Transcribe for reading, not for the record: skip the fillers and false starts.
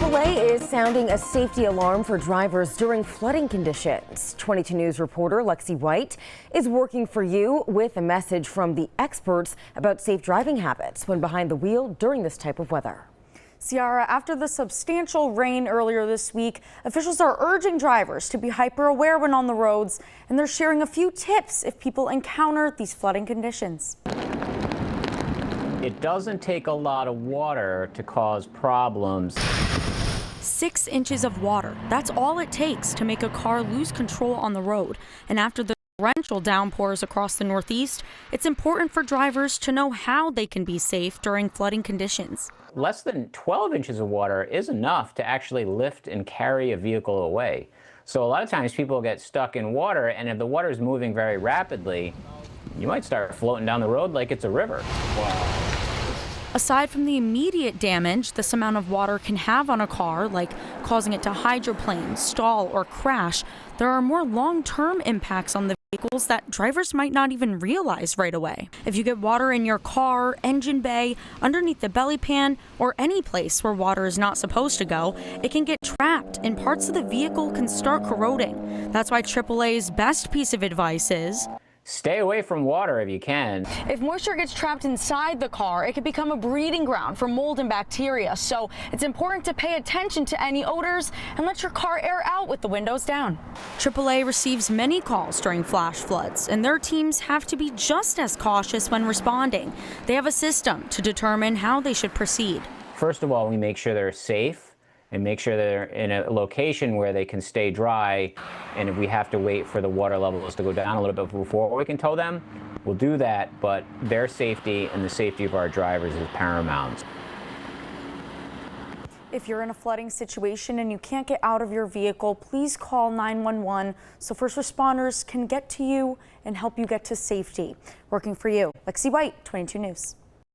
AAA is sounding a safety alarm for drivers during flooding conditions. 22 News reporter Lexi White is working for you with a message from the experts about safe driving habits when behind the wheel during this type of weather. Ciara, after the substantial rain earlier this week, officials are urging drivers to be hyper aware when on the roads, and they're sharing a few tips if people encounter these flooding conditions. It doesn't take a lot of water to cause problems. 6 inches of water. That's all it takes to make a car lose control on the road. And after the torrential downpours across the Northeast, it's important for drivers to know how they can be safe during flooding conditions. Less than 12 inches of water is enough to actually lift and carry a vehicle away. So a lot of times people get stuck in water, and if the water is moving very rapidly, you might start floating down the road like it's a river. Wow. Aside from the immediate damage this amount of water can have on a car, like causing it to hydroplane, stall, or crash, there are more long-term impacts on the vehicles that drivers might not even realize right away. If you get water in your car, engine bay, underneath the belly pan, or any place where water is not supposed to go, it can get trapped and parts of the vehicle can start corroding. That's why AAA's best piece of advice is stay away from water if you can. if moisture gets trapped inside the car, it can become a breeding ground for mold and bacteria. So it's important to pay attention to any odors and let your car air out with the windows down. AAA receives many calls during flash floods, and their teams have to be just as cautious when responding. They have a system to determine how they should proceed. First of all, we make sure they're safe and make sure they're in a location where they can stay dry. And if we have to wait for the water levels to go down a little bit before we can tow them, we'll do that, but their safety and the safety of our drivers is paramount. If you're in a flooding situation and you can't get out of your vehicle, please call 911 so first responders can get to you and help you get to safety. Working for you, Lexi White, 22 News.